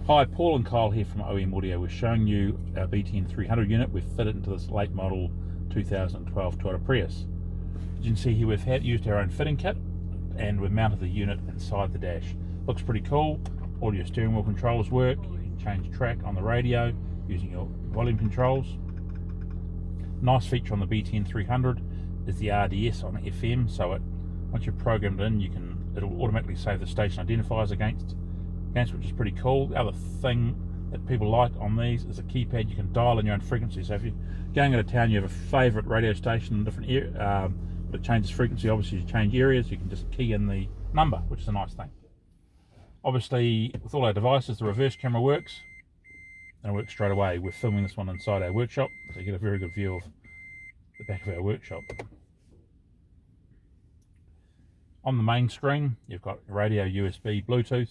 Hi, Paul and Kyle here from OEM Audio. We're showing you our BTN 300 unit. We've fitted into this late model 2012 Toyota Prius. As you can see here, we've used our own fitting kit and we've mounted the unit inside the dash. Looks pretty cool. All your steering wheel controls work. You can change track on the radio using your volume controls. Nice feature on the BTN 300 is the RDS on FM, so once you're programmed in, it'll automatically save the station identifiers against, which is pretty cool. The other thing that people like on these is a keypad. You can dial in your own frequency. So if you're going out of town, you have a favourite radio station in different area, but it changes frequency. Obviously, you change areas, you can just key in the number, which is a nice thing. Obviously, with all our devices, the reverse camera works, and it works straight away. We're filming this one inside our workshop, so you get a very good view of the back of our workshop. On the main screen, you've got radio, USB, Bluetooth,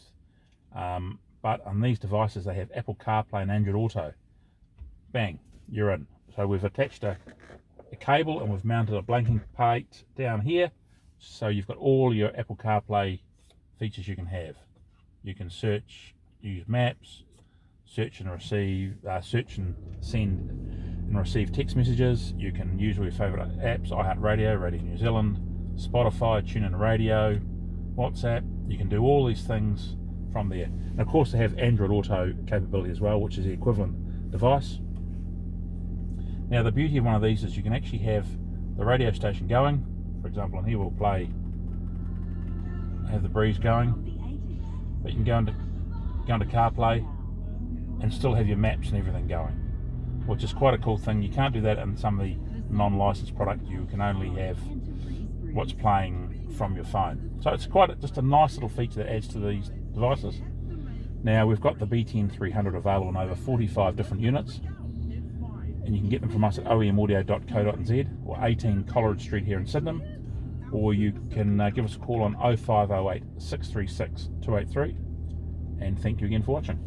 but on these devices they have Apple CarPlay and Android Auto. Bang, you're in. So we've attached a cable and we've mounted a blanking plate down here, so you've got all your Apple CarPlay features you can have. You can search, use maps, search and receive, search and send and receive text messages. You can use all your favourite apps, iHeartRadio, Radio New Zealand, Spotify, TuneIn Radio, WhatsApp. You can do all these things from there. And of course they have Android Auto capability as well, which is the equivalent device. Now the beauty of one of these is you can actually have the radio station going. For example, on here we'll have the breeze going, but you can go into CarPlay and still have your maps and everything going, which is quite a cool thing. You can't do that in some of the non-licensed product. You can only have what's playing from your phone. So it's just a nice little feature that adds to these devices. Now we've got the BTN 300 available in over 45 different units, and you can get them from us at oemaudio.co.nz or 18 Coleridge Street here in Sydenham, or you can give us a call on 0508 636 283. And thank you again for watching.